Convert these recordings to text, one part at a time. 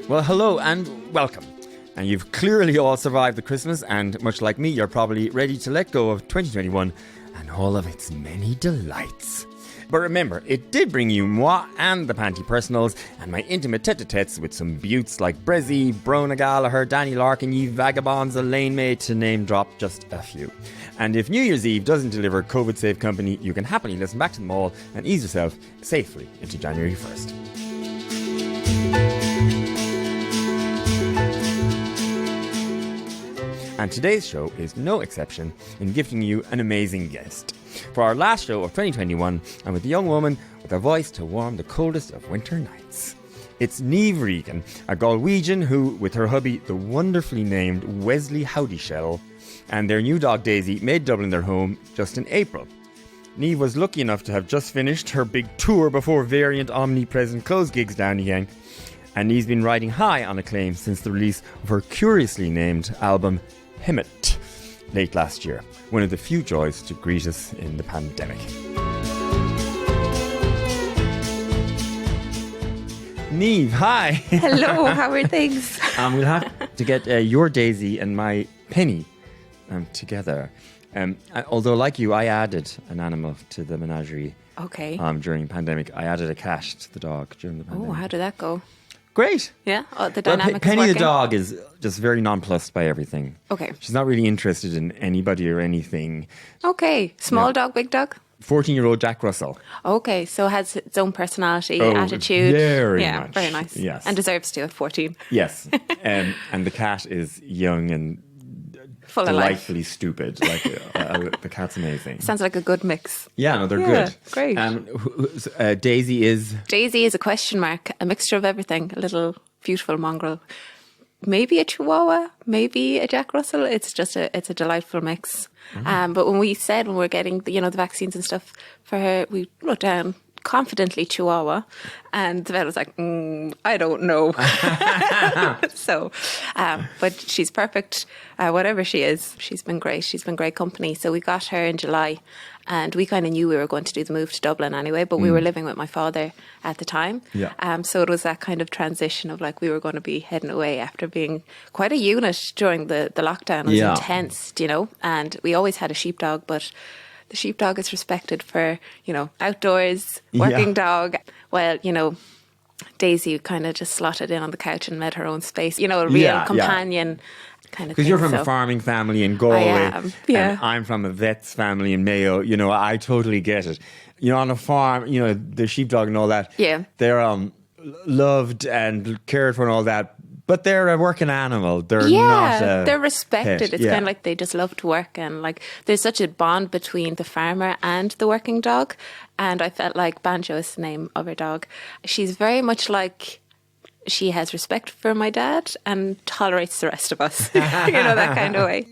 Well, hello and welcome. And you've clearly all survived the Christmas, and much like me, you're probably ready to let go of 2021 and all of its many delights. But remember, it did bring you moi and the Panti Personals and my intimate tete-a-tetes with some beauts like Brezzy, Brona Gallagher, Danny Larkin, Ye Vagabonds, Elaine May, to name drop just a few. And if New Year's Eve doesn't deliver COVID-safe company, you can happily listen back to them all and ease yourself safely into January 1st. And today's show is no exception in gifting you an amazing guest. For our last show of 2021, I'm with a young woman with a voice to warm the coldest of winter nights. It's Niamh Regan, a Galwegian who, with her hubby, the wonderfully named Wesley Houdyshell, and their new dog Daisy, made Dublin their home just in April. Niamh was lucky enough to have just finished her big tour before variant omnipresent closed gigs down again, and Niamh's been riding high on acclaim since the release of her curiously named album Hemet late last year, one of the few joys to greet us in the pandemic. Niamh, hi. Hello, how are things? We'll have to get your Daisy and my Penny together. Although, like you, I added an animal to the menagerie. Okay. During the pandemic. I added a cat to the dog during the pandemic. Oh, how did that go? Great. Yeah? Oh, the dynamic Penny is the working? dog is just very nonplussed by everything. Okay. She's not really interested in anybody or anything. Okay. Small dog, big dog? 14-year-old Jack Russell. Okay, so has its own personality, attitude. Very yeah, much. very nice. Yes. And deserves to at 14. Yes. And the cat is young and Full of life. delightfully stupid. Like the cat's amazing. Sounds like a good mix. Yeah, no, they're good. Great. Daisy is... Daisy is a question mark, a mixture of everything. A little beautiful mongrel. Maybe a Chihuahua, maybe a Jack Russell. It's a delightful mix. But when we were getting the vaccines and stuff for her, we wrote down confidently Chihuahua, and the vet was like, I don't know. So, but she's perfect, whatever she is. She's been great. She's been great company. So we got her in July, and we kind of knew we were going to do the move to Dublin anyway, but we were living with my father at the time. Yeah. So it was that kind of transition of like we were going to be heading away after being quite a unit during the lockdown. It was intense, and we always had a sheepdog, but the sheepdog is respected for, outdoors, working dog. Well, Daisy kind of just slotted in on the couch and made her own space, a real companion kind of thing. Because you're from a farming family in Galway. I am, yeah. And I'm from a vet's family in Mayo. I totally get it. On a farm, the sheepdog and all that. Yeah. They're loved and cared for and all that. But they're a working animal. They're not they're respected. pet. It's kind of like they just love to work, and like there's such a bond between the farmer and the working dog. And I felt like Banjo is the name of her dog. She's very much like she has respect for my dad and tolerates the rest of us. That kind of way.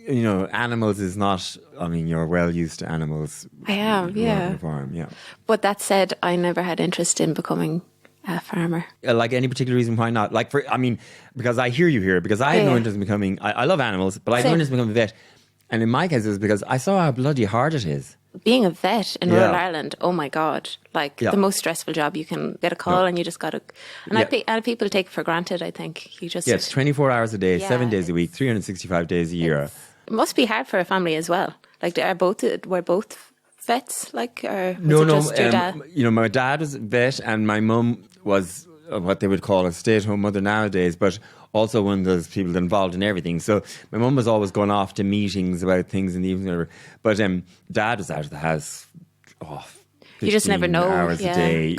Animals is not. I mean, you're well used to animals. I am, yeah. On the farm, yeah. But that said, I never had interest in becoming a farmer. Like any particular reason why not? Because I hear you here, because I had no interest in becoming, I love animals, but I had no interest in becoming a vet. And in my case, it was because I saw how bloody hard it is. Being a vet in rural Ireland, oh my God, the most stressful job. You can get a call and you just got to, and people take it for granted, I think. It's 24 hours a day, 7 days a week, 365 days a year. It must be hard for a family as well. Like, we're both vets, like, or was No, it just your dad? My dad was a vet and my mum was what they would call a stay-at-home mother nowadays, but also one of those people involved in everything. So my mum was always going off to meetings about things in the evening, or whatever. But dad was out of the house, you just never know, hours a day,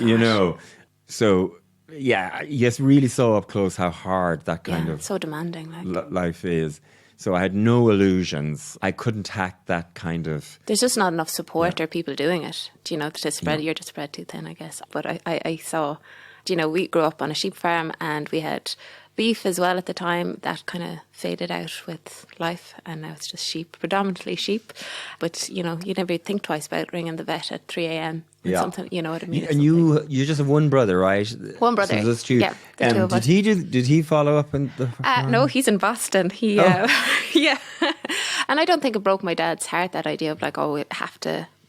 So you just really saw up close how hard that kind of so demanding, life is. So I had no illusions. I couldn't hack that kind of... There's just not enough support or people doing it, to spread. You're just spread too thin, I guess. But I saw, we grew up on a sheep farm and we had beef as well at the time. That kind of faded out with life, and now it's just sheep, predominantly sheep. But, you never think twice about ringing the vet at 3 a.m. Something, you know what I mean? And you just have one brother, right? One brother. So that's two. Yeah, the two of us. Did he follow up in the no, he's in Boston. And I don't think it broke my dad's heart, that idea of like, oh,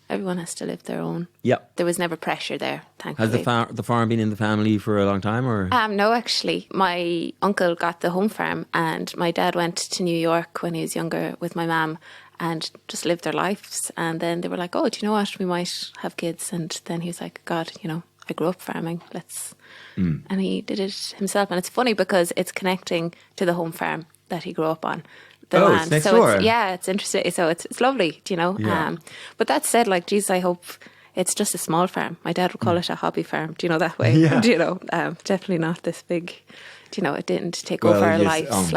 everyone has to live their own. Yep. There was never pressure there, thankfully. Has the farm been in the family for a long time, or? No, actually. My uncle got the home farm, and my dad went to New York when he was younger with my mum and just lived their lives. And then they were like, oh, do you know what? We might have kids. And then he was like, God, I grew up farming. And he did it himself. And it's funny because it's connecting to the home farm that he grew up on. It's next door. It's interesting. So it's lovely, Yeah. But that said, like, geez, I hope it's just a small farm. My dad would call it a hobby farm, that way. Yeah. Definitely not this big, it didn't take over our lives.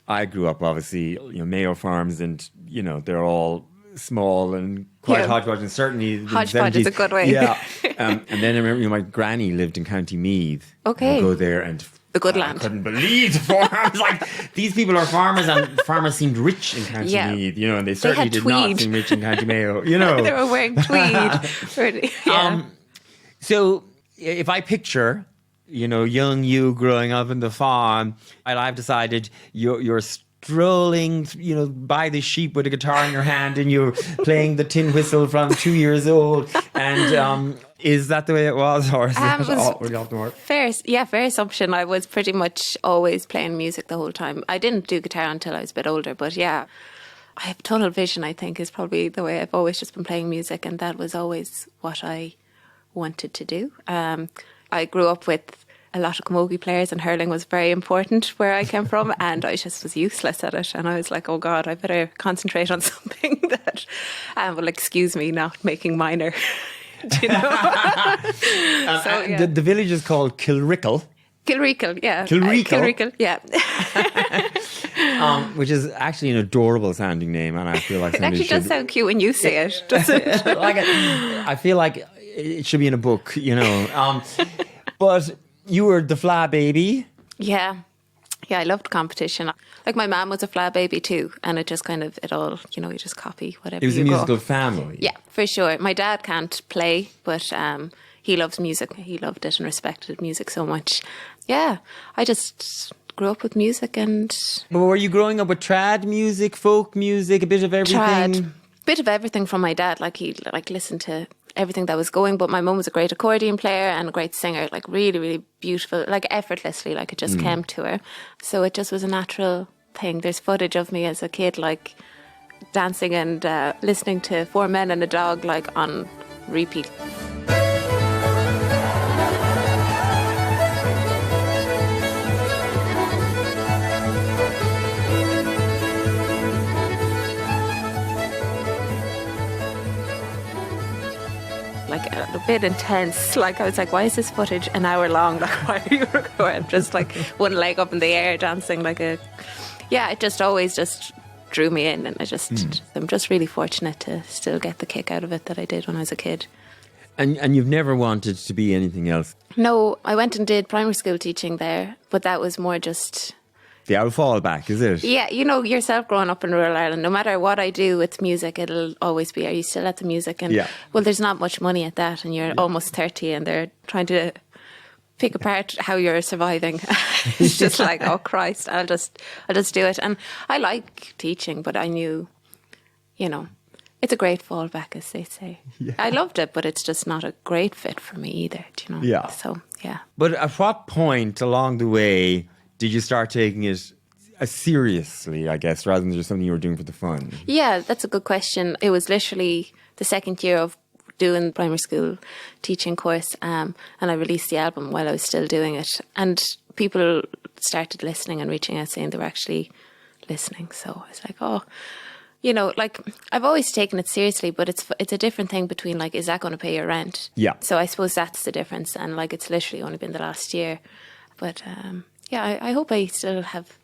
I grew up, obviously, Mayo farms, and, they're all small and quite hodgepodge, and certainly in the hodgepodge 70s. is a good way. Yeah. And then I remember, my granny lived in County Meath. Okay. I'd go there and... The good land. I couldn't believe the farms. Like, these people are farmers, and farmers seemed rich in County Meath, and they certainly did not seem rich in County Mayo, They were wearing tweed. So if I picture, young you growing up in the farm, and I've decided you're strolling, by the sheep with a guitar in your hand, and you're playing the tin whistle from 2 years old, and is that the way it was, or is it off the mark? Fair assumption. I was pretty much always playing music the whole time. I didn't do guitar until I was a bit older, but yeah, I have tunnel vision, I think, is probably the way I've always just been playing music, and that was always what I wanted to do. I grew up with a lot of camogie players, and hurling was very important where I came from, and I just was useless at it, and I was like, oh God, I better concentrate on something that will excuse me not making minor. The village is called Kilrickle. Kilrickle, yeah. Kilrickle, yeah. Which is actually an adorable sounding name, and I feel like it actually does sound cute when you say it, doesn't it? I feel like it should be in a book, But you were the fla baby. Yeah, I loved competition. Like, my mum was a fla baby too, and it just it all, you just copy whatever. It was a musical family. Yeah, for sure. My dad can't play, but he loves music. He loved it and respected music so much. Yeah, I just grew up with music. And but were you growing up with trad music, folk music, a bit of everything? Trad, bit of everything from my dad. Like, he listened to everything that was going, but my mum was a great accordion player and a great singer, like really, really beautiful, like effortlessly, like it just came to her. So it just was a natural thing. There's footage of me as a kid, like dancing and listening to Four Men and a Dog, like on repeat. Like a bit intense. Like, I was like, why is this footage an hour long? Like, why are you recording? Just like one leg up in the air dancing like it just always just drew me in, and I'm just really fortunate to still get the kick out of it that I did when I was a kid. And you've never wanted to be anything else? No, I went and did primary school teaching there, but that was more just... The old fallback, is it? Yeah, yourself growing up in rural Ireland, no matter what I do with music, it'll always be, are you still at the music? And well, there's not much money at that, and you're almost 30, and they're trying to pick apart how you're surviving. It's just like, oh Christ, I'll just do it. And I like teaching, but I knew, it's a great fallback, as they say. Yeah. I loved it, but it's just not a great fit for me either, Yeah. So, yeah. But at what point along the way did you start taking it seriously, I guess, rather than just something you were doing for the fun? Yeah, that's a good question. It was literally the second year of doing the primary school teaching course, and I released the album while I was still doing it. And people started listening and reaching out saying they were actually listening. So I was like, oh, like, I've always taken it seriously, but it's a different thing between, like, is that going to pay your rent? Yeah. So I suppose that's the difference. And, like, it's literally only been the last year. But... yeah, I hope I still have,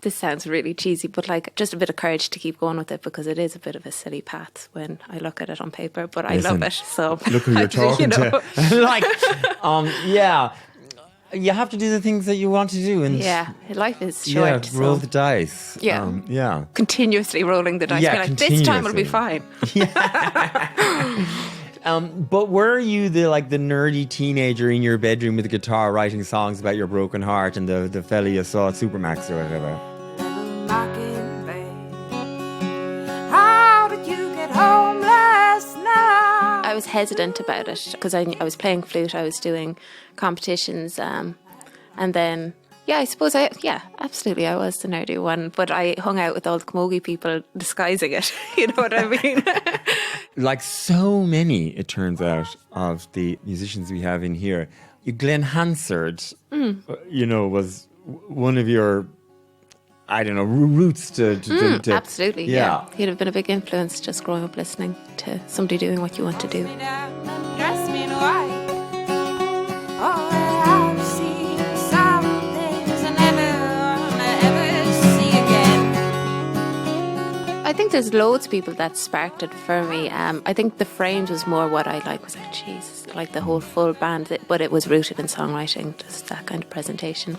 this sounds really cheesy, but like just a bit of courage to keep going with it, because it is a bit of a silly path when I look at it on paper, but I love it. So look who you're talking to. Like, yeah, you have to do the things that you want to do. And yeah, life is short. Yeah, roll the dice. Yeah. Continuously rolling the dice. Yeah, like, this time will be fine. Yeah. But were you the nerdy teenager in your bedroom with a guitar writing songs about your broken heart and the fella you saw at Supermax or whatever? was hesitant about it because I was playing flute, I was doing competitions, and then, I suppose absolutely, I was the nerdy one, but I hung out with all the camogie people disguising it, you know what I mean? Like so many, it turns out, of the musicians we have in here, Glenn Hansard, was one of your, I don't know, roots to absolutely, yeah. He'd have been a big influence just growing up listening to somebody doing what you want to do. Dress me in white. Oh, I've seen some things I never see again. I think there's loads of people that sparked it for me. I think the Frames was more what I like. Was like, Jesus, like the whole full band, but it was rooted in songwriting, just that kind of presentation.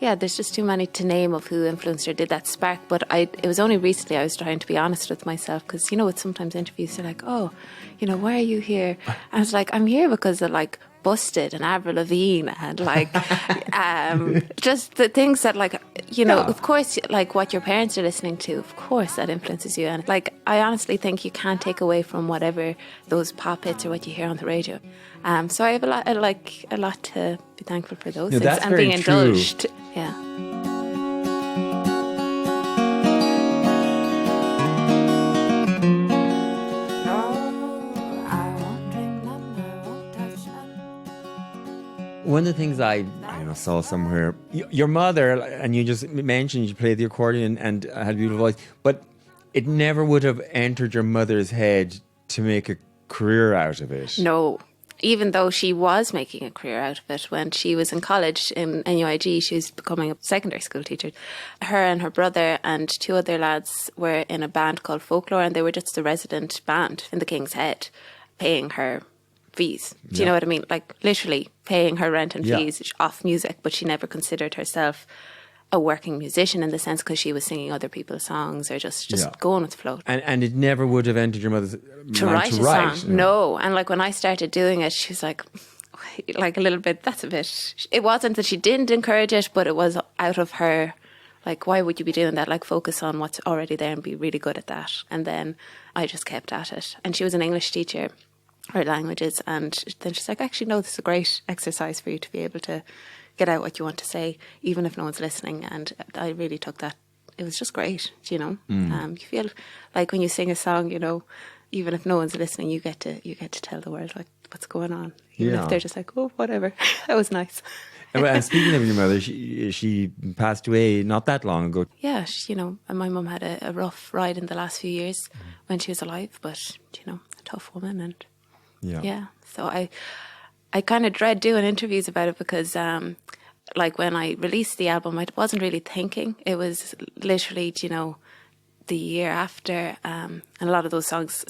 Yeah, there's just too many to name of who influenced or did that spark. But it was only recently I was trying to be honest with myself because, with sometimes interviews they're like, oh, why are you here? And I was like, I'm here because of like Busted and Avril Lavigne and like just the things that like, of course, like what your parents are listening to, of course that influences you. And like, I honestly think you can't take away from whatever those pop hits or what you hear on the radio. So I have a lot to be thankful for those things and being indulged. True. Yeah. One of the things I saw somewhere, your mother, and you just mentioned you played the accordion and had a beautiful voice, but it never would have entered your mother's head to make a career out of it. No. Even though she was making a career out of it when she was in college in NUIG, she was becoming a secondary school teacher. Her and her brother and two other lads were in a band called Folklore, and they were just the resident band in the King's Head, paying her fees. Do you know what I mean? Like literally paying her rent and fees off music, but she never considered herself a working musician in the sense because she was singing other people's songs or just going with the flow. And it never would have entered your mother's mind to write a song. No. And like when I started doing it, she was like a little bit, that's a bit, it wasn't that she didn't encourage it, but it was out of her, like, why would you be doing that? Like focus on what's already there and be really good at that. And then I just kept at it. And she was an English teacher, her languages. And then she's like, actually, no, this is a great exercise for you to be able to get out what you want to say, even if no one's listening. And I really took that. It was just great, You feel like when you sing a song, even if no one's listening, you get to tell the world what's going on. Even if they're just like, oh, whatever. That was nice. And speaking of your mother, she passed away not that long ago. Yeah, and my mum had a rough ride in the last few years when she was alive, but, a tough woman. And so I kind of dread doing interviews about it because, like when I released the album, I wasn't really thinking. It was literally, the year after, and a lot of those songs,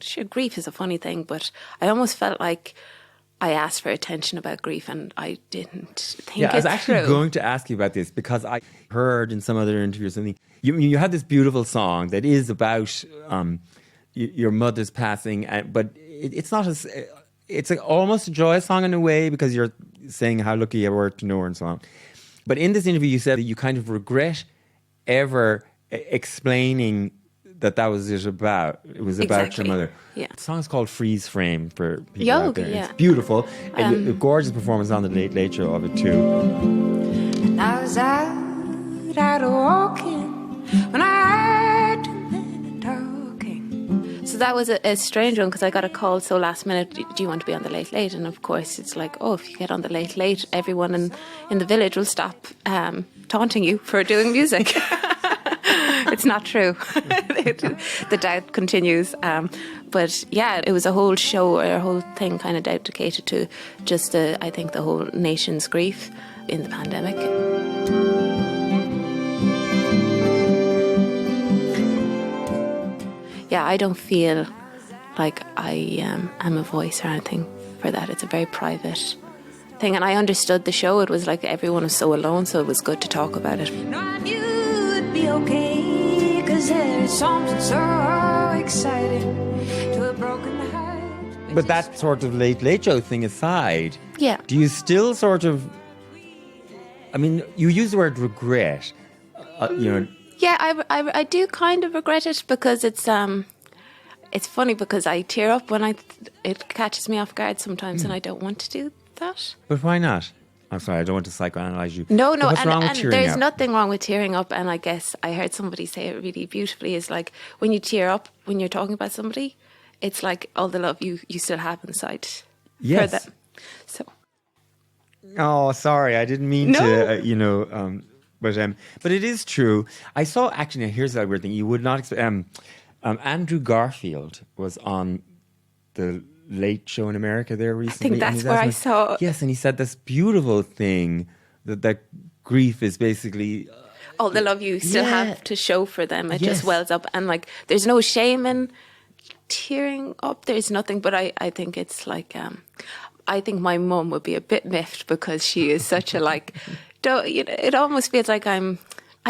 sure, grief is a funny thing, but I almost felt like I asked for attention about grief and I didn't think it through. I was actually going to ask you about this because I heard in some other interview or something, you had this beautiful song that is about your mother's passing, but it's not as... It's almost a joyous song in a way because you're saying how lucky you were to know her and so on. But in this interview, you said that you kind of regret ever explaining that was it about. It was about your mother. Yeah. The song's called Freeze Frame for people out there. Yeah. It's beautiful. And a gorgeous performance on the Late Late Show of it too. And I was out walking when I heard two men talking. So that was a strange one because I got a call so last minute, do you want to be on the Late Late? And of course it's like, oh, if you get on the Late Late, everyone in the village will stop taunting you for doing music. It's not true. The doubt continues. But yeah, it was a whole show or a whole thing kind of dedicated to just, I think, the whole nation's grief in the pandemic. Yeah, I don't feel like I am a voice or anything for that. It's a very private thing. And I understood the show. It was like everyone was so alone, so it was good to talk about it. No, I knew it'd be okay, 'cause there's something so exciting to a broken heart. But that sort of Late Late Show thing aside, Yeah. do you still sort of... I mean, you use the word regret, Yeah, I do kind of regret it because it's it's funny because I tear up when it catches me off guard sometimes, and I don't want to do that. But why not? I'm sorry, I don't want to psychoanalyze you. No, But what's wrong with and tearing there's up? nothing wrong with tearing up. And I guess I heard somebody say it really beautifully. Is like when you tear up when you're talking about somebody, it's like all the love you still have inside Yes. for them. So. Oh, sorry, I didn't mean to, but it is true. I saw, actually, now here's that weird thing. You would not expect, Andrew Garfield was on the Late Show in America there recently. I think that's where I saw. Yes, and he said this beautiful thing that grief is basically... all the love you still have to show for them. It Yes. just wells up. And like, there's no shame in tearing up. There's nothing. But I think it's like, I think my mum would be a bit miffed because she is such a like, it almost feels like I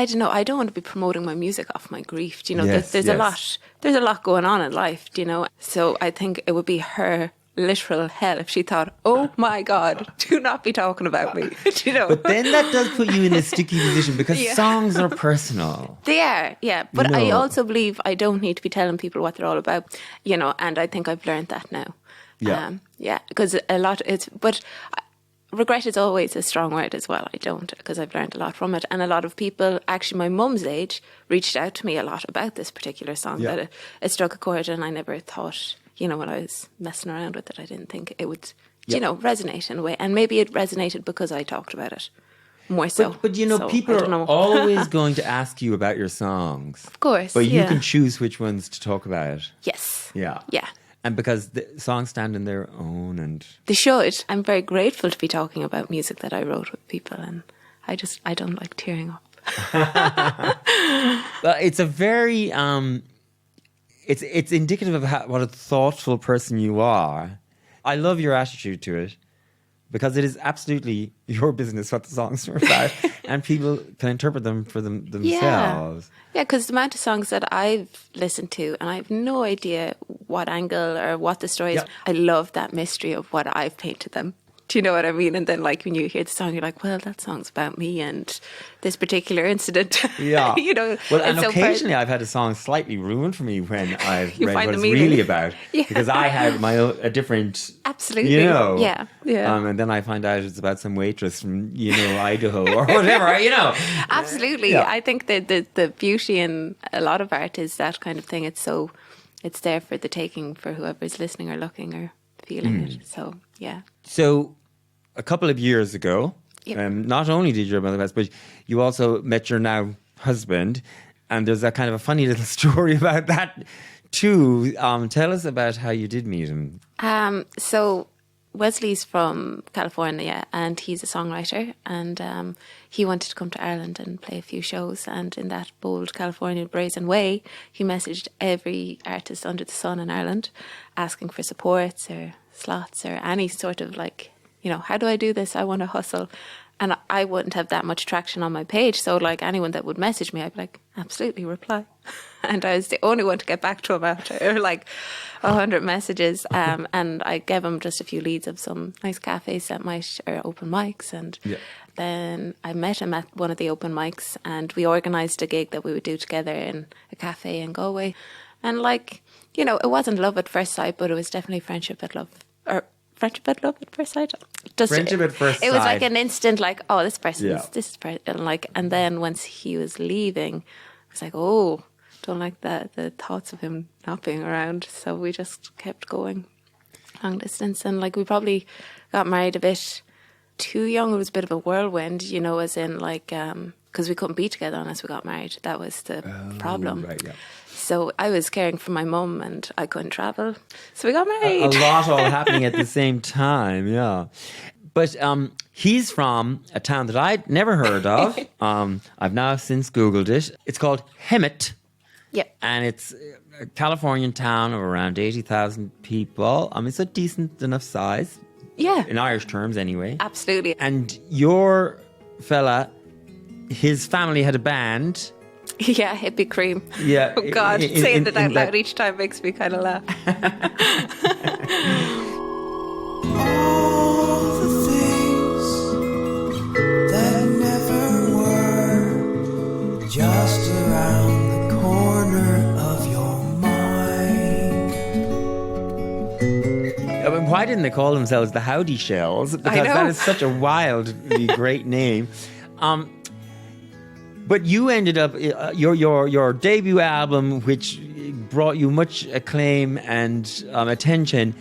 don't know, I don't want to be promoting my music off my grief. Do you know, Yes, there's a lot going on in life, do you know? So I think it would be her literal hell if she thought, oh my God, do not be talking about me. Do you know? But then that does put you in a sticky position because Yeah. songs are personal. They are, yeah. But I No. also believe I don't need to be telling people what they're all about, you know, and I think I've learned that now. Yeah. Because regret is always a strong word as well. I don't, because I've learned a lot from it. And a lot of people, actually my mum's age, reached out to me a lot about this particular song, Yeah. that it struck a chord, and I never thought, you know, when I was messing around with it, I didn't think it would, you know, resonate in a way. And maybe it resonated because I talked about it more so. But you know, So, people I don't are know. always going to ask you about your songs. Of course, But you yeah. can choose which ones to talk about. Yes. Yeah. Yeah. And because the songs stand on their own and... They should. I'm very grateful to be talking about music that I wrote with people, and I don't like tearing up. Well, it's a very... It's indicative of what a thoughtful person you are. I love your attitude to it because it is absolutely your business what the songs are about, and people can interpret them for themselves. Yeah, because the amount of songs that I've listened to, and I have no idea what angle or what the story is. Yeah. I love that mystery of what I've painted them. Do you know what I mean? And then, like, when you hear the song, you're like, well, that song's about me and this particular incident. Yeah. You know. Well, and so occasionally I've had a song slightly ruined for me when I've You read find what the it's meaning. really about. Yeah. Because I had a different... Absolutely. You know. Yeah. Yeah. And then I find out it's about some waitress from, Idaho or whatever, you know. Absolutely. Yeah. I think that the beauty in a lot of art is that kind of thing. It's there for the taking for whoever's listening or looking or feeling it. So, yeah. So, a couple of years ago, Yep. not only did you remember that, but you also met your now husband, and there's a kind of a funny little story about that too. Tell us about how you did meet him. So Wesley's from California, and he's a songwriter, and he wanted to come to Ireland and play a few shows, and in that bold Californian brazen way, he messaged every artist under the sun in Ireland asking for supports or slots or any sort of like, how do I do this? I want to hustle. And I wouldn't have that much traction on my page. So like anyone that would message me, I'd be like, absolutely, reply. And I was the only one to get back to him after like 100 messages. And I gave him just a few leads of some nice cafes that might, or open mics. And then I met him at one of the open mics, and we organised a gig that we would do together in a cafe in Galway. And like, it wasn't love at first sight, but it was definitely friendship at love, or friendship at love at first sight. Friendship at first sight. It was like an instant, like, oh, this person's Yeah. this is and then once he was leaving, I was like, oh, don't like the thoughts of him not being around. So we just kept going long distance, and like we probably got married a bit too young. It was a bit of a whirlwind, as in like because we couldn't be together unless we got married. That was the problem. Right, yeah. So I was caring for my mum and I couldn't travel. So we got A married. lot all happening at the same time, yeah. But he's from a town that I'd never heard of. I've now since Googled it. It's called Hemet. Yep. And it's a Californian town of around 80,000 people. It's a decent enough size. Yeah. In Irish terms, anyway. Absolutely. And your fella, his family had a band. Yeah, Hippie Cream. Yeah. Oh God, in- saying in- that in out loud that- each time makes me kind of laugh. All the things that never were, just around the corner of your mind. mean, why didn't they call themselves the Houdyshell? Because that is such a wildly great name. But you ended up your debut album, which brought you much acclaim and attention,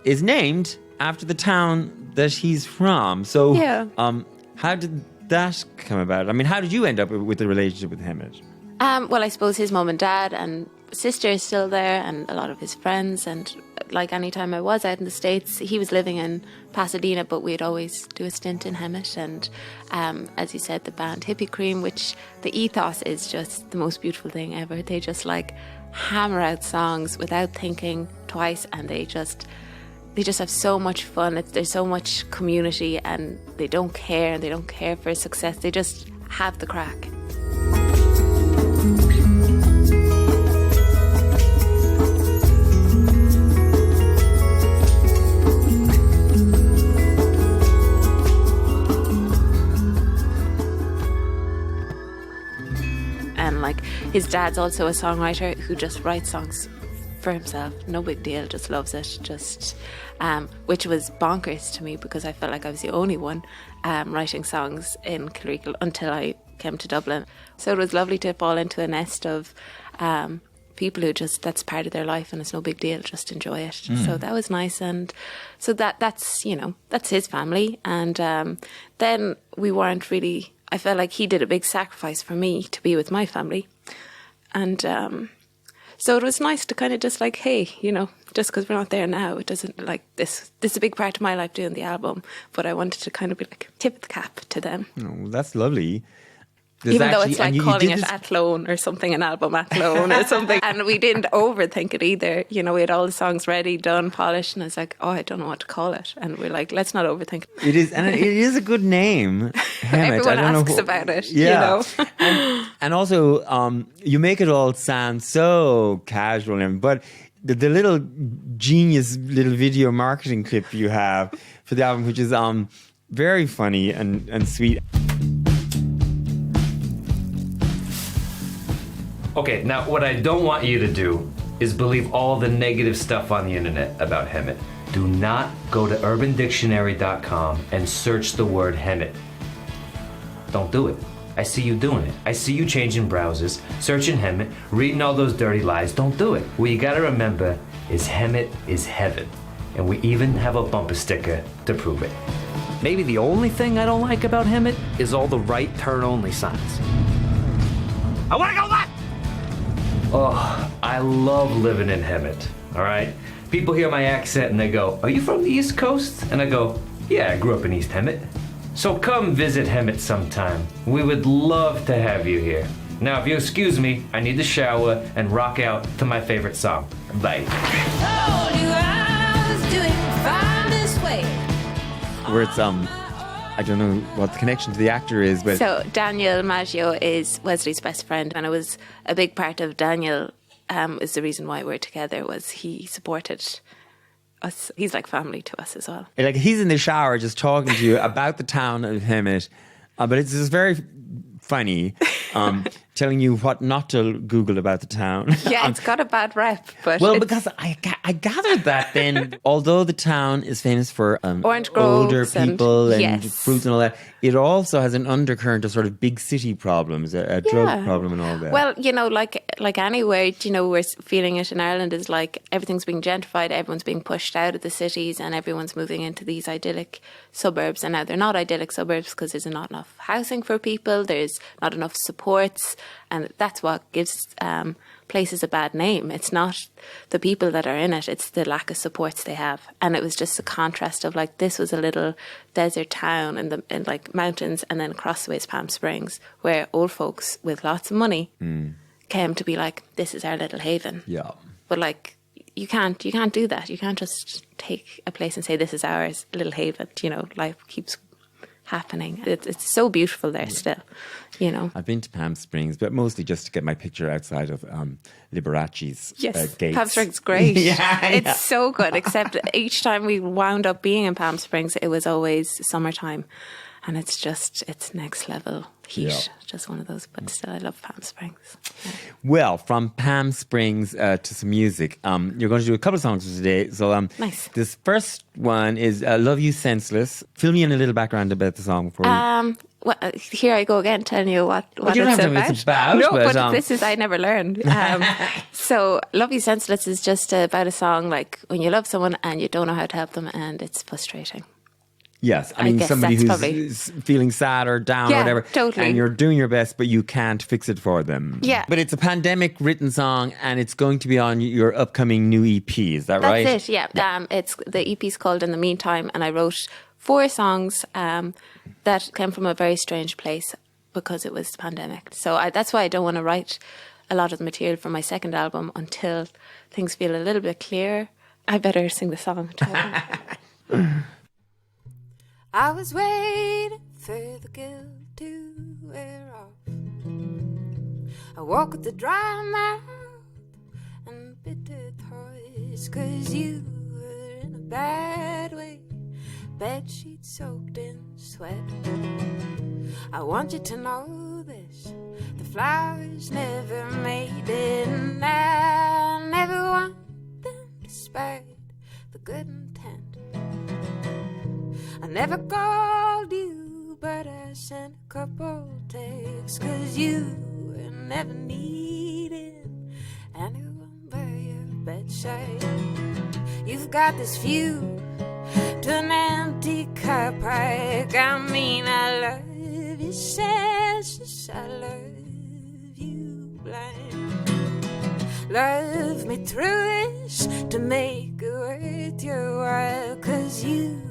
is named after the town that he's from. So, how did that come about? I mean, how did you end up with the relationship with Hemet? Well, I suppose his mum and dad and sister is still there, and a lot of his friends. And like any time I was out in the States, he was living in Pasadena, but we'd always do a stint in Hemet. And as you said, the band Hippie Cream, which the ethos is just the most beautiful thing ever. They just like hammer out songs without thinking twice, and they just have so much fun. There's so much community, and they don't care, and they don't care for success. They just have the crack. And like his dad's also a songwriter who just writes songs for himself. No big deal, just loves it. Which was bonkers to me because I felt like I was the only one writing songs in Kilrickle until I came to Dublin. So it was lovely to fall into a nest of people who just, that's part of their life and it's no big deal, just enjoy it. So that was nice. And so that's his family. And then we weren't really, I felt like he did a big sacrifice for me to be with my family. And so it was nice to kind of just like, hey, just because we're not there now, it doesn't like this is a big part of my life doing the album, but I wanted to kind of be like tip of the cap to them. Oh, that's lovely. Even though it's like calling it Athlone or something, an album Athlone or something. And we didn't overthink it either. We had all the songs ready, done, polished, and I was like, oh, I don't know what to call it. And we're like, let's not overthink it. It is, and it is a good name. Hemet. Everyone asks about it, yeah. And also, you make it all sound so casual, but the little genius little video marketing clip you have for the album, which is very funny and sweet. Okay, now what I don't want you to do is believe all the negative stuff on the internet about Hemet. Do not go to urbandictionary.com and search the word Hemet. Don't do it. I see you doing it. I see you changing browsers, searching Hemet, reading all those dirty lies. Don't do it. What you gotta remember is Hemet is heaven. And we even have a bumper sticker to prove it. Maybe the only thing I don't like about Hemet is all the right turn-only signs. I wanna go left! Oh, I love living in Hemet, all right? People hear my accent and they go, are you from the East Coast? And I go, yeah, I grew up in East Hemet. So come visit Hemet sometime. We would love to have you here. Now, if you excuse me, I need to shower and rock out to my favorite song. Bye. Where it's, I don't know what the connection to the actor is, but... So Daniel Maggio is Wesley's best friend, and it was a big part of Daniel is the reason why we're together, was he supported us. He's like family to us as well. Like he's in the shower just talking to you about the town of Hemet, but it's just very funny, telling you what not to Google about the town. Yeah, it's got a bad rep. But well, because I gathered that then, although the town is famous for orange groves older people and yes. fruits and all that, it also has an undercurrent of sort of big city problems, a drug problem and all that. Well, like anywhere, we're feeling it in Ireland is like everything's being gentrified, everyone's being pushed out of the cities and everyone's moving into these idyllic suburbs. And now they're not idyllic suburbs because there's not enough housing for people, there's not enough supports. And that's what gives places a bad name. It's not the people that are in it, it's the lack of supports they have. And it was just a contrast of like, this was a little desert town in like mountains, and then across the way is Palm Springs, where old folks with lots of money came to be like, this is our little haven. Yeah. But like, you can't do that. You can't just take a place and say, this is ours, little haven. Life keeps happening. It's so beautiful there still, I've been to Palm Springs, but mostly just to get my picture outside of Liberace's gates. Palm Springs, great. Yeah. It's so good, except each time we wound up being in Palm Springs, it was always summertime. and it's next level heat. Just one of those, but still I love Palm Springs. Yeah. Well, from Palm Springs to some music, you're going to do a couple of songs today. So nice. This first one is Love You Senseless. Fill me in a little background about the song before you... Well, here I go again telling you what you don't have to tell me what it's about. No, but this is, I never learned. So Love You Senseless is just about a song like when you love someone and you don't know how to help them and it's frustrating. Yes, I mean somebody who's feeling sad or down or whatever, totally. and you're doing your best, but you can't fix it for them. Yeah. But it's a pandemic-written song, and it's going to be on your upcoming new EP. Is that right? That's it. Yeah. It's the EP's called In the Meantime, and I wrote 4 songs that came from a very strange place because it was the pandemic. So that's why I don't want to write a lot of the material for my second album until things feel a little bit clearer. I better sing the song. I was waiting for the guilt to wear off. I walk with the dry mouth and bitter thoughts, 'cause you were in a bad way, bed sheets soaked in sweat. I want you to know this, the flowers never made it, and I never want them despite the good intent. I never called you, but I sent a couple texts, 'cause you were never needed anyone by your bedside. You've got this view to an empty car park. I mean, I love you senseless, I love you blind. Love me through this to make it worth your while, 'cause you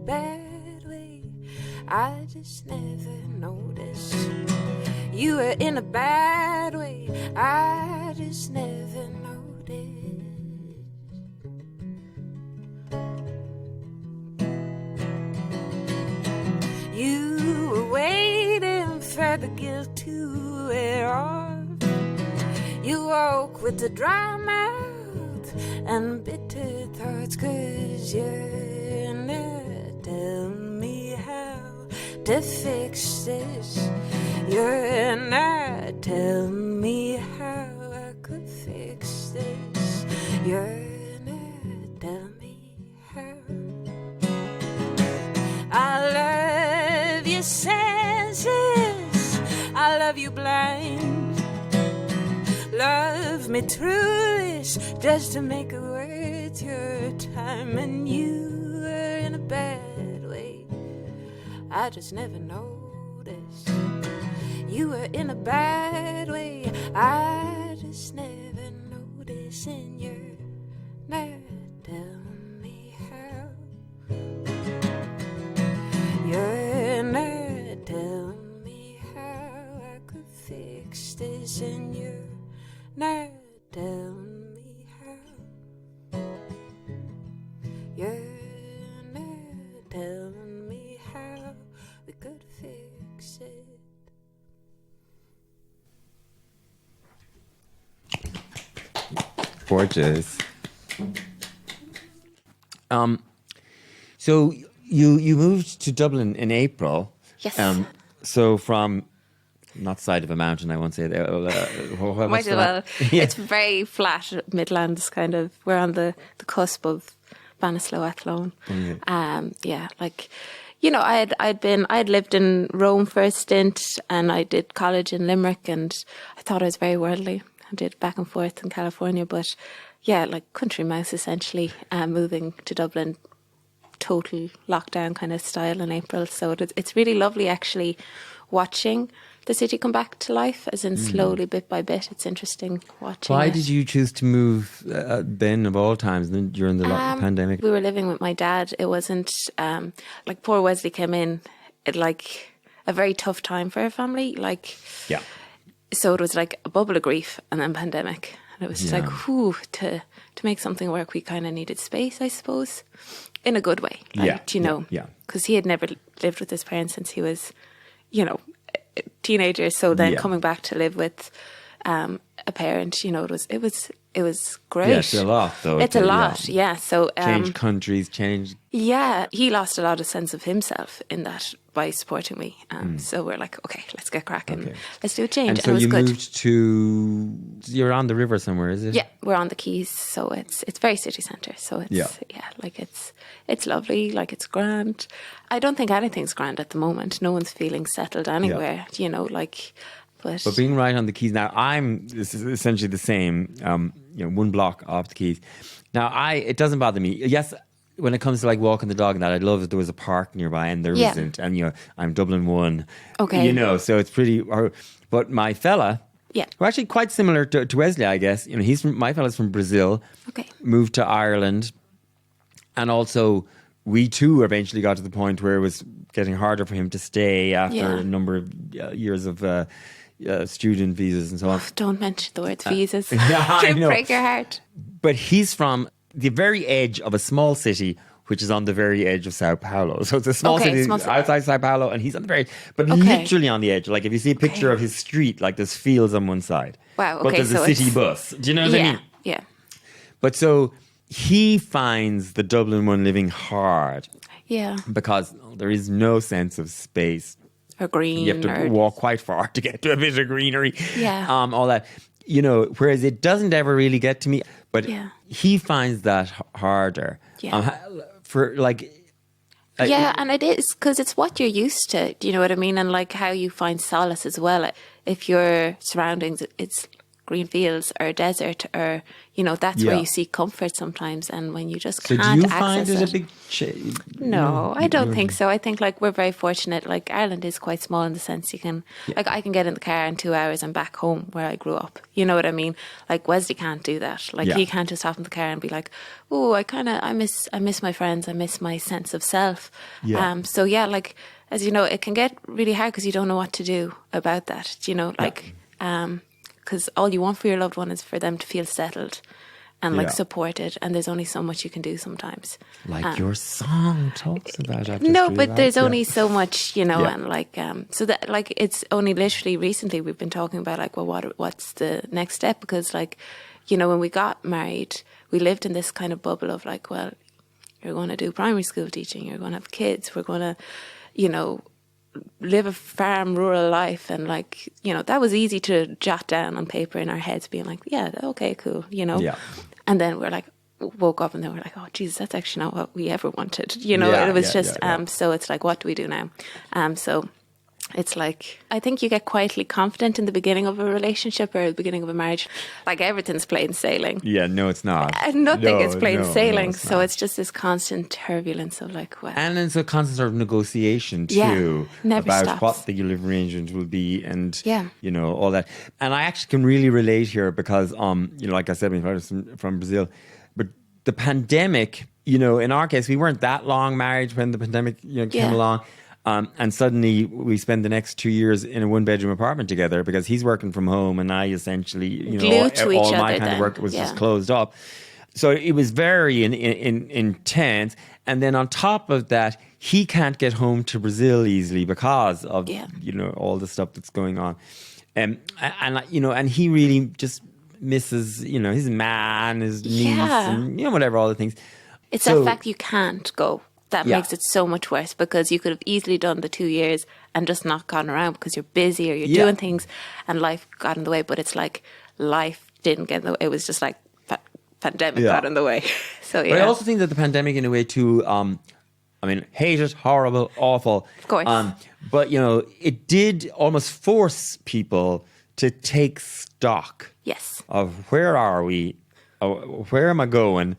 bad way, I just never noticed. You were in a bad way, I just never noticed. You were waiting for the guilt to wear off. You woke with a dry mouth and bitter thoughts, 'cause you're not tell me how to fix this. You're not tell me how I could fix this. You're not tell me how. I love you senseless, I love you blind. Love me through this just to make it worth your time, and you were in a bad way, I just never noticed. You were in a bad way, I just never noticed, and you're not telling me how. You're not telling me how I could fix this, and you're not telling me how. You're not telling me how we could fix it. Gorgeous. So you moved to Dublin in April. Yes. So from not side of a mountain, I won't say there. Might as well. Yeah. It's very flat, Midlands kind of. We're on the cusp of Bannislow, Athlone. Yeah, like, you know, I'd lived in Rome for a stint, and I did college in Limerick, and I thought I was very worldly. I did back and forth in California, but yeah, like country mouse essentially, moving to Dublin, total lockdown kind of style in April. So it's really lovely actually watching the city come back to life, as in slowly, bit by bit. It's interesting watching. Why did you choose to move then, of all times, during the pandemic? We were living with my dad. It wasn't like poor Wesley came in at like a very tough time for our family. Like, yeah. So it was like a bubble of grief and then pandemic. And it was just like, whew, to make something work, we kind of needed space, I suppose, in a good way. Like, you know, because he had never lived with his parents since he was, you know, teenager. So then coming back to live with a parent. You know, it was great. Yeah, it's a lot, though. It's a lot, yeah. So change countries, change. Yeah, he lost a lot of sense of himself in that by supporting me. So we're like, okay, let's get cracking. Okay. Let's do a change. And so it was you good. moved to. You're on the river somewhere, is it? Yeah, we're on the quays, so it's very city centre. So it's like it's lovely, like it's grand. I don't think anything's grand at the moment. No one's feeling settled anywhere. You know, like. But being right on the quays now, this is essentially the same. One block off the quays. Now, it doesn't bother me. Yes, when it comes to like walking the dog and that, I'd love if there was a park nearby, and there isn't. And I'm Dublin 1. Okay. So it's pretty. But my fella, who actually quite similar to Wesley, I guess. My fella's from Brazil. Okay. Moved to Ireland, and also we too eventually got to the point where it was getting harder for him to stay after a number of years of. Student visas and so on. Don't mention the words visas. I know. Break your heart. But he's from the very edge of a small city, which is on the very edge of Sao Paulo. So it's a small city outside Sao Paulo, and he's on the very, but literally on the edge. Like if you see a picture of his street, like there's fields on one side. Wow. Okay. But there's a city bus. Do you know what I mean? Yeah. But so he finds the Dublin one living hard. Yeah. Because there is no sense of space. Or green. You have to walk quite far to get to a bit of greenery. Yeah. All that. Whereas it doesn't ever really get to me. But he finds that harder. Yeah. And it is because it's what you're used to. Do you know what I mean? And like how you find solace as well. If your surroundings, it's green fields or desert or, that's where you seek comfort sometimes. And when you just can't access it. So do you find it a big change? No, I don't think so. I think like we're very fortunate. Like Ireland is quite small in the sense you can, like I can get in the car in 2 hours and back home where I grew up. You know what I mean? Like Wesley can't do that. Like he can't just hop in the car and be like, oh, I miss my friends. I miss my sense of self. Yeah. Like, as you know, it can get really hard because you don't know what to do about that. Because all you want for your loved one is for them to feel settled and supported, and there's only so much you can do sometimes. Like your song talks about that. No, but there's only so much, and like so that like it's only literally recently we've been talking about like, well, what's the next step? Because like, when we got married, we lived in this kind of bubble of like, well, you're going to do primary school teaching, you're going to have kids, we're going to, live a farm rural life, and like that was easy to jot down on paper in our heads, being like, yeah, okay, cool, and then we're like woke up and then we're like, oh Jesus, that's actually not what we ever wanted, it was just so it's like, what do we do now? So it's like, I think you get quietly confident in the beginning of a relationship or the beginning of a marriage. Like everything's plain sailing. Yeah, no, it's not. Nothing is plain sailing. So it's just this constant turbulence of like, well. And it's a constant sort of negotiation too. Never about stops. what the living arrangement will be and, all that. And I actually can really relate here because, like I said, my father's from Brazil. But the pandemic, in our case, we weren't that long married when the pandemic came along. And suddenly we spend the next 2 years in a one-bedroom apartment together because he's working from home and I essentially, all my kind of work was just closed up. So it was very intense. And then on top of that, he can't get home to Brazil easily because of, all the stuff that's going on. And he really just misses, his man, his niece, and, whatever, all the things. It's the fact you can't go. That makes it so much worse because you could have easily done the 2 years and just not gone around because you're busy or you're doing things and life got in the way. But it's like life didn't get in the way. It was just like pandemic got in the way. So But I also think that the pandemic in a way too, hate it, horrible, awful. Of course. But, it did almost force people to take stock of where are we, where am I going,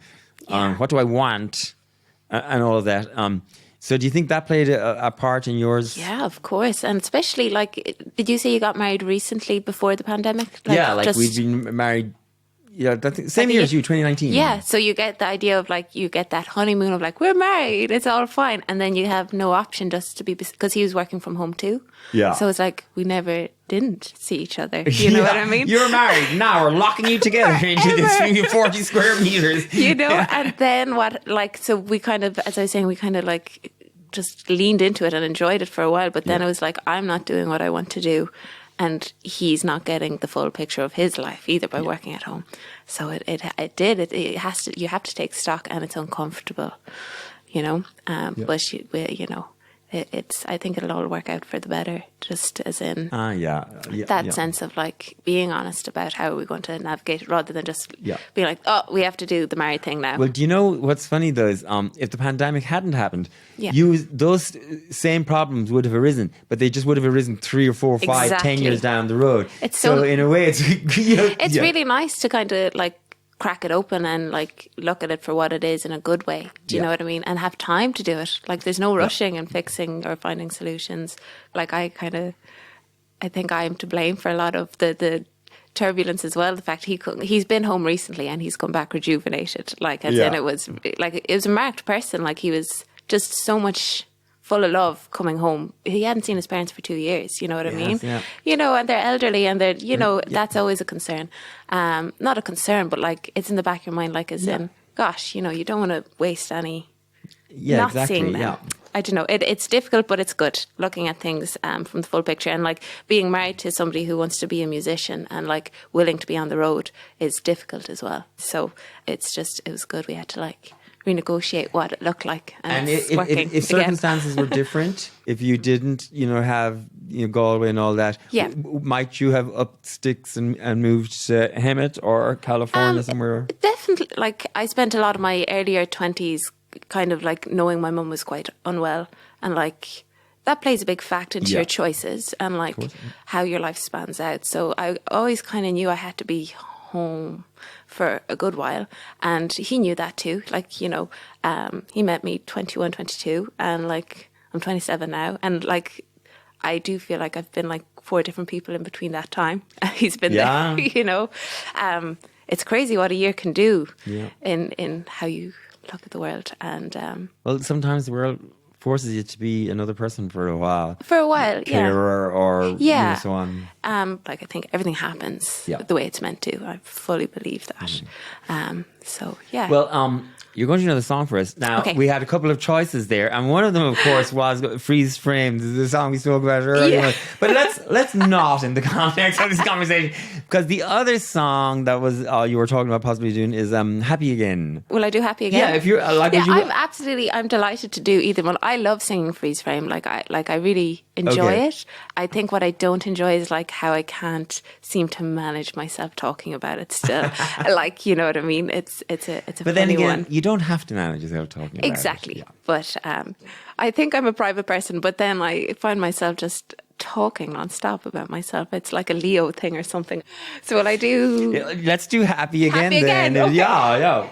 what do I want? And all of that. So do you think that played a part in yours? Yeah, of course. And especially, like, did you say you got married recently before the pandemic? We'd been married, same year as you, 2019. Yeah, so you get the idea of, like, you get that honeymoon of, like, we're married, it's all fine. And then you have no option just to be, because he was working from home too. Yeah. So it's like, we never didn't see each other. You know what I mean? You're married. Now we're locking you together into this 40 square meters. And then so we kind of, as I was saying, we kind of like just leaned into it and enjoyed it for a while. But then it was like, I'm not doing what I want to do. and he's not getting the full picture of his life either by working at home. So it has to, you have to take stock, and it's uncomfortable, you know. But it's I think it'll all work out for the better, just as in that sense of like being honest about how we're going to navigate it, rather than just being like, oh, we have to do the married thing now. Well, do you know what's funny though is if the pandemic hadn't happened, those same problems would have arisen, but they just would have arisen 3 or 4 or 5, 10 years down the road. It's so in a way, it's it's really nice to kind of like crack it open and like look at it for what it is in a good way. Do you know what I mean? And have time to do it. Like there's no rushing and fixing or finding solutions. Like I think I'm to blame for a lot of the turbulence as well. The fact he's been home recently and he's come back rejuvenated. Like as in it was a marked person. Like he was just so much full of love coming home. He hadn't seen his parents for 2 years, you know what I mean? Yeah. You know, and they're elderly and they're, you know, that's always a concern. Not a concern, but like it's in the back of your mind, like as in, gosh, you know, you don't want to waste any not seeing them. Yeah. I don't know. It's difficult, but it's good looking at things from the full picture. And like being married to somebody who wants to be a musician and like willing to be on the road is difficult as well. So it was good. We had to like renegotiate what it looked like, and if circumstances were different, if you didn't, you know, have Galway and all that, might you have upped sticks and moved to Hemet or California somewhere? Definitely. Like I spent a lot of my earlier 20s kind of like knowing my mum was quite unwell, and like that plays a big factor into your choices and like how your life spans out. So I always kind of knew I had to be home for a good while, and he knew that too. Like, you know, he met me 21, 22, and like I'm 27 now, and like I do feel like I've been like 4 different people in between that time. He's been there, you know. It's crazy what a year can do in how you look at the world. And well, sometimes the world forces you to be another person for a while. Carer or so on. Like I think everything happens the way it's meant to. I fully believe that. So yeah. Well, you're going to do another song for us. Now, we had a couple of choices there, and one of them, of course, was Freeze Framed, the song we spoke about earlier. Yeah. But let's not in the context of this conversation, because the other song that was you were talking about possibly doing is Happy Again. Will I do Happy Again? Yeah, if you're like, I'm delighted to do either one. I love singing Freeze Frame. Like I really enjoy it. I think what I don't enjoy is like how I can't seem to manage myself talking about it still. Like, you know what I mean? It's a but funny then again, one. You don't have to manage yourself talking about it. Exactly. But I think I'm a private person, but then I find myself just talking non-stop about myself. It's like a Leo thing or something. So will I do... Let's do Happy Again Happy then. Again, okay. Yeah.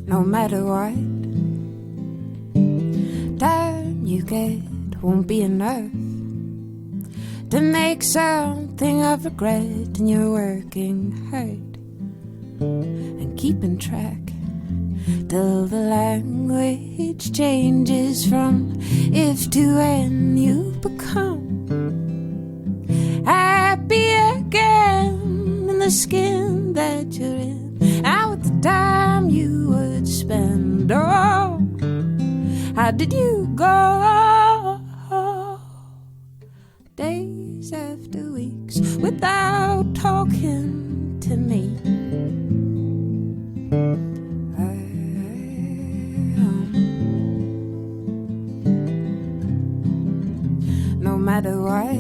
No matter what time you get, won't be enough to make something of regret, and you're working hard and keeping track till the language changes from if to when you become happy again in the skin that you're in. Now at the time you would spend, oh, how did you go? Days after weeks without talking to me. No matter what,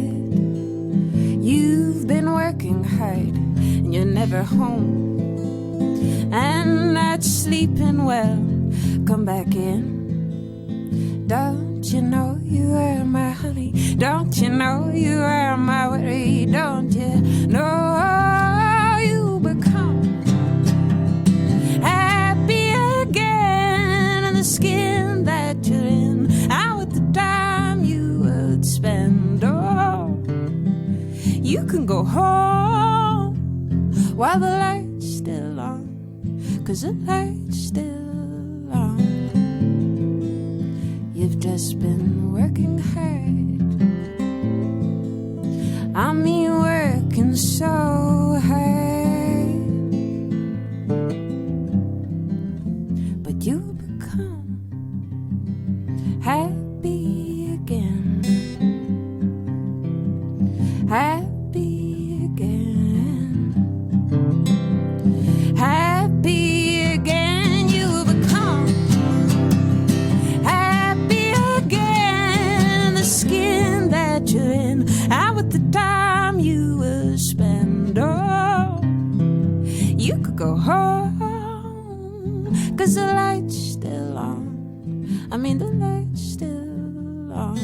you've been working hard and you're never home and not sleeping well. Come back in. Don't you know you are my honey? Don't you know you are my worry? Don't you know you become happy again in the skin that you're in? Now at the time you would spend, oh, you can go home while the light's still on, 'cause the light's still on. You've just been working hard. I mean working so hard. go home, 'cause the light's still on. I mean, the light's still on.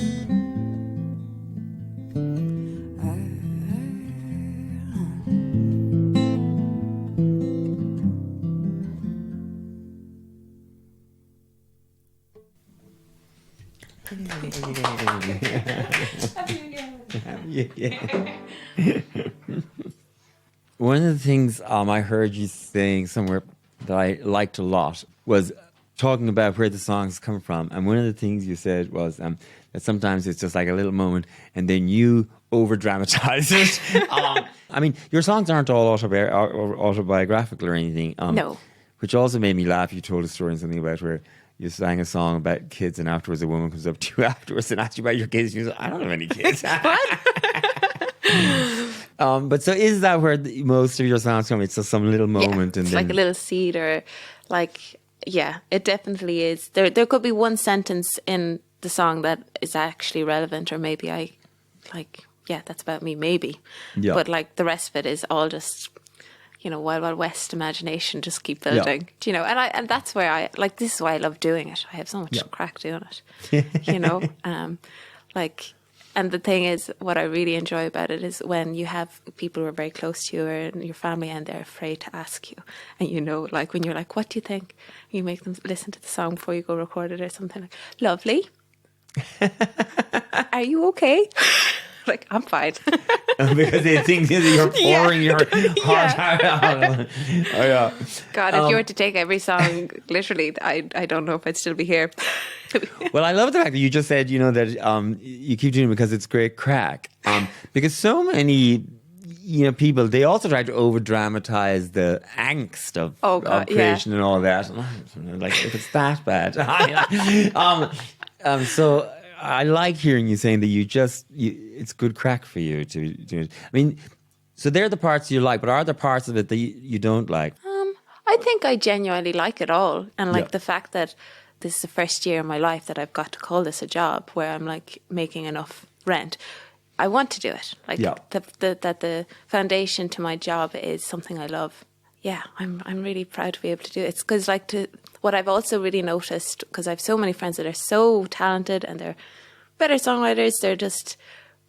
One of the things I heard you saying somewhere that I liked a lot was talking about where the songs come from. And one of the things you said was that sometimes it's just like a little moment and then you over-dramatize it. I mean, your songs aren't all autobiographical or anything. No. Which also made me laugh. You told a story and something about where you sang a song about kids and afterwards a woman comes up to you afterwards and asks you about your kids. And you say, I don't have any kids. But so is that where most of your songs come? It's just some little moment. Yeah, and it's then... like a little seed or like, yeah, it definitely is. There could be one sentence in the song that is actually relevant or maybe I like, yeah, that's about me, maybe. Yeah. But like the rest of it is all just... Wild Wild West imagination, just keep building. Yeah. And that's where I like. This is why I love doing it. I have so much crack doing it. And the thing is, what I really enjoy about it is when you have people who are very close to you or your family, and they're afraid to ask you, and like when you're like, "What do you think?" You make them listen to the song before you go record it or something. Like, lovely. Are you okay? Like, I'm fine. Because they think that you're pouring your heart out. Oh, yeah. God, if you were to take every song, literally, I don't know if I'd still be here. Well, I love the fact that you just said, that you keep doing it because it's great crack. Because so many, people, they also try to over-dramatize the angst of creation and all that. Like, if it's that bad. So... I like hearing you saying that it's good crack for you to do it. I mean, so they're the parts you like, but are there parts of it that you don't like? I think I genuinely like it all. And like the fact that this is the first year in my life that I've got to call this a job where I'm like making enough rent. I want to do it. Like that the foundation to my job is something I love. Yeah, I'm really proud to be able to do it. It's because what I've also really noticed, because I have so many friends that are so talented and they're better songwriters,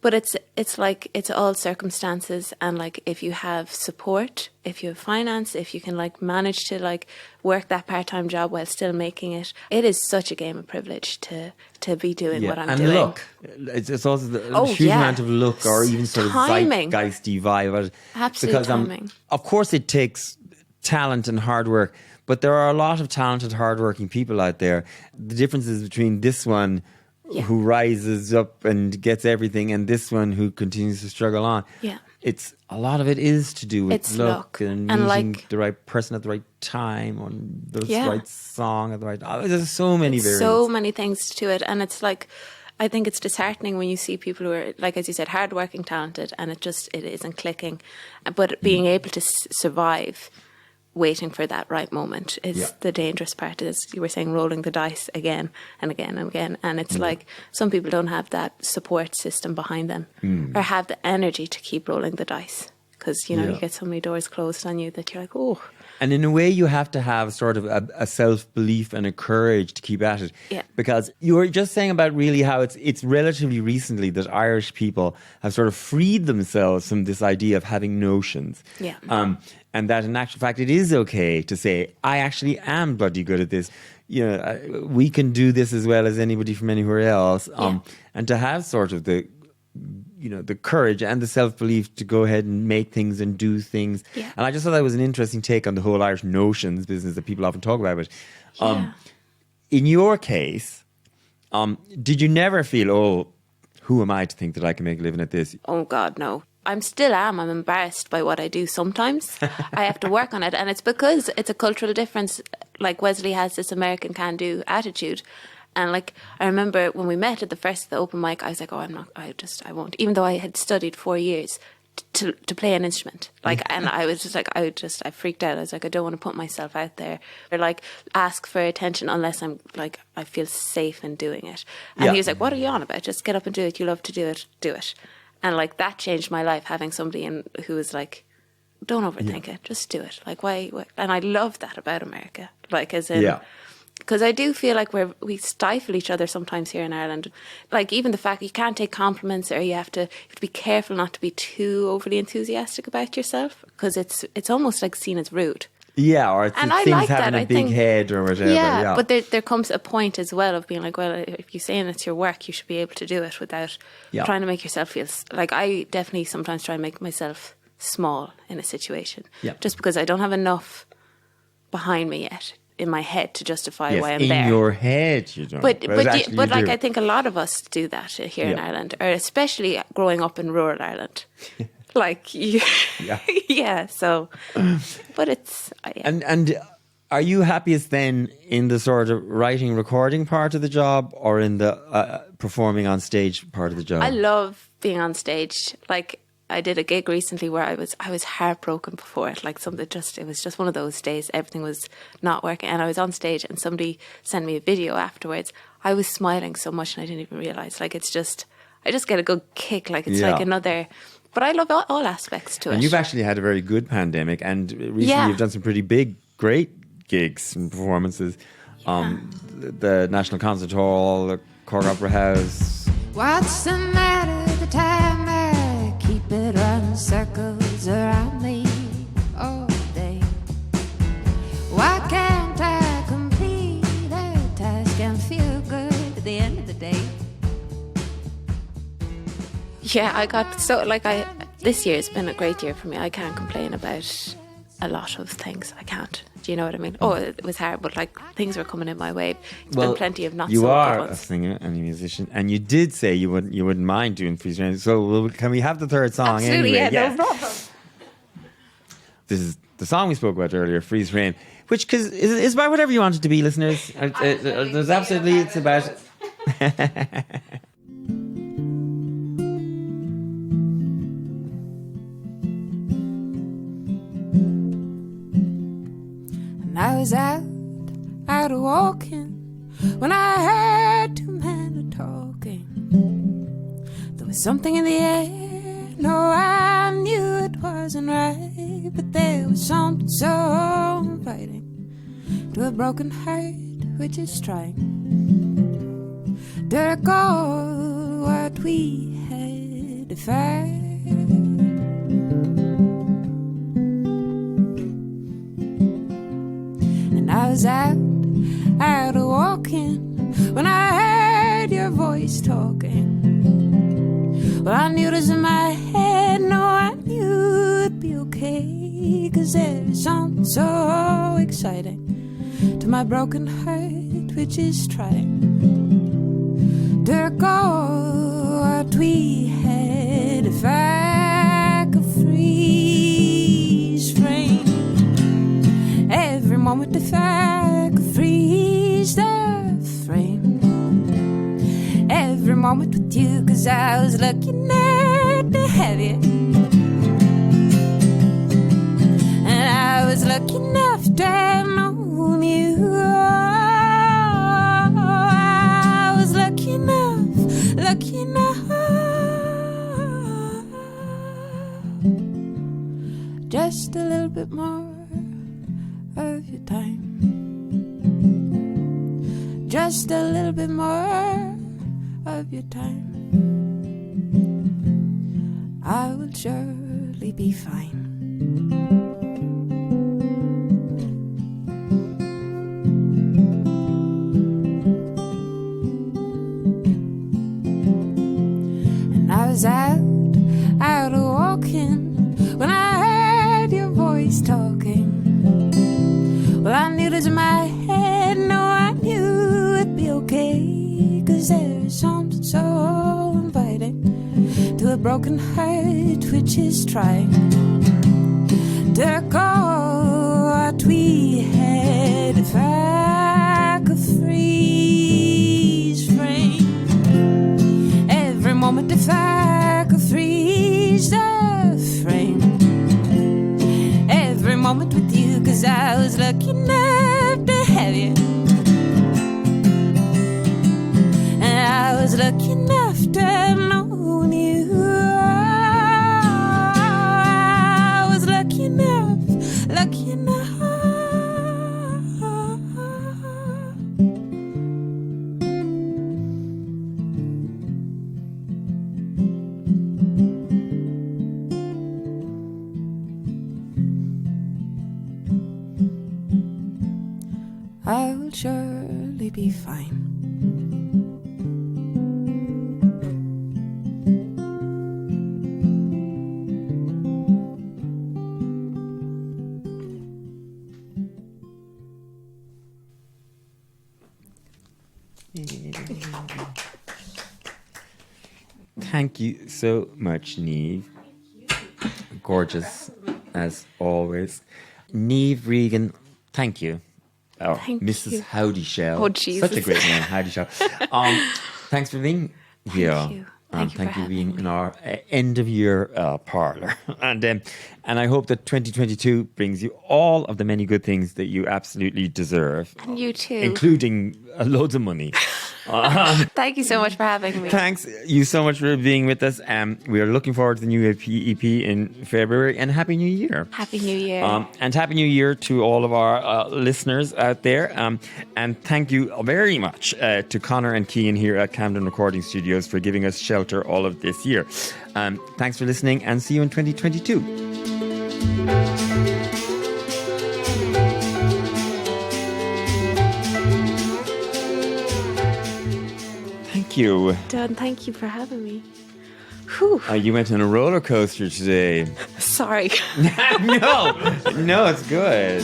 but it's like it's all circumstances, and like if you have support, if you have finance, if you can like manage to like work that part-time job while still making it, it is such a game of privilege to be doing what I'm doing. And luck. It's also the huge amount of luck or even sort timing. of zeitgeisty vibe. Absolute timing. Of course it takes talent and hard work, but there are a lot of talented, hardworking people out there. The difference is between this one who rises up and gets everything and this one who continues to struggle on. Yeah. It's a lot of it is to do with luck and meeting the right person at the right time on the right song at the right time. There's so many variants. So many things to it, and it's like I think it's disheartening when you see people who are, like as you said, hardworking, talented, and it isn't clicking. But being able to survive waiting for that right moment is the dangerous part. As you were saying, rolling the dice again and again and again. And it's like some people don't have that support system behind them or have the energy to keep rolling the dice because, you get so many doors closed on you that you're like, oh. And in a way, you have to have sort of a self-belief and a courage to keep at it. Yeah. Because you were just saying about really how it's relatively recently that Irish people have sort of freed themselves from this idea of having notions. Yeah. And that in actual fact, it is okay to say, I actually am bloody good at this. We can do this as well as anybody from anywhere else. And to have sort of the courage and the self-belief to go ahead and make things and do things. Yeah. And I just thought that was an interesting take on the whole Irish notions business that people often talk about. But in your case, did you never feel, who am I to think that I can make a living at this? Oh, God, no. I'm embarrassed by what I do sometimes. I have to work on it. And it's because it's a cultural difference. Like Wesley has this American can-do attitude. And like, I remember when we met at the open mic, I was like, I won't. Even though I had studied 4 years to play an instrument. Like, and I was just like, I freaked out. I was like, I don't want to put myself out there or like ask for attention unless I'm like, I feel safe in doing it. And he was like, what are you on about? Just get up and do it. You love to do it. Do it. And like, that changed my life, having somebody who was like, don't overthink it. Just do it. Like, why? And I love that about America. Like, as in, because I do feel like we stifle each other sometimes here in Ireland. Like, even the fact you can't take compliments, or you have to be careful not to be too overly enthusiastic about yourself, because it's almost like seen as rude. Yeah, or it's And things I like having that. a big head or whatever. Yeah, but there comes a point as well of being like, well, if you're saying it's your work, you should be able to do it without trying to make yourself feel... Like, I definitely sometimes try and make myself small in a situation. Yeah. Just because I don't have enough behind me yet in my head to justify why I'm there. In your head you don't. But like, I think a lot of us do that here in Ireland, or especially growing up in rural Ireland. Like, so, but it's... And are you happiest then in the sort of writing, recording part of the job, or in the performing on stage part of the job? I love being on stage. Like, I did a gig recently where I was heartbroken before it. Like, it was just one of those days. Everything was not working, and I was on stage, and somebody sent me a video afterwards. I was smiling so much, and I didn't even realize. Like, I just get a good kick. Like, it's like another. But I love all aspects to it. And you've actually had a very good pandemic, and recently you've done some pretty big, great gigs and performances. The National Concert Hall, the Cork Opera House. What's the matter? The time I keep it running circles around me all day. Why can't I complete a task and feel good at the end of the day? Yeah, I got this year has been a great year for me. I can't complain about a lot of things. I can't. Do you know what I mean? Oh, it was hard, but like, things were coming in my way. There's been plenty of not so good ones. You are a singer and a musician, and you did say you wouldn't mind doing Freeze Rain. So can we have the third song? Absolutely, anyway? No problem. This is the song we spoke about earlier, Freeze Rain, which is about whatever you want it to be, listeners. There's absolutely, it's about. I was out walking when I heard two men talking. There was something in the air, no, I knew it wasn't right, but there was something so inviting to a broken heart which is trying to recall what we had to fight. I was out walking when I heard your voice talking. Well, I knew it was in my head, no, I knew it'd be okay, 'cause there's something so exciting to my broken heart which is trying to recall what we had if I could freeze frame every moment, if I could freeze the frame every moment with you, 'cause I was lucky enough to have you, and I was lucky enough to have known you. I was lucky enough just a little bit more of your time, just a little bit more of your time. I will surely be fine. And I was out walking when I heard your voice talking. Well, I knew it was in my head, no, I knew it'd be okay, 'cause there's something so inviting to a broken heart which is trying to recall what we had if I could freeze frame every moment, if I could freeze the frame every moment with you, 'cause I was lucky enough to have you, and I was lucky enough to have known you. I was lucky enough be fine. Thank you so much, Niamh. Gorgeous, as always. Niamh Regan, thank you. Oh, Thank Mrs. you. Houdyshell. Oh, Jesus. Such a great name, Houdyshell. Thanks for being here. Thank you. Thank you Thank for you for being having in me. our end of year parlour. And I hope that 2022 brings you all of the many good things that you absolutely deserve. And you too. Including loads of money. Thank you so much for having me. Thanks you so much for being with us. We are looking forward to the new EP in February, and Happy New Year. Happy New Year. And Happy New Year to all of our listeners out there. And thank you very much to Connor and Cian here at Camden Recording Studios for giving us shelter all of this year. Thanks for listening, and see you in 2022. Thank you. Done. Thank you for having me. Whew. You went on a roller coaster today. Sorry. No, it's good.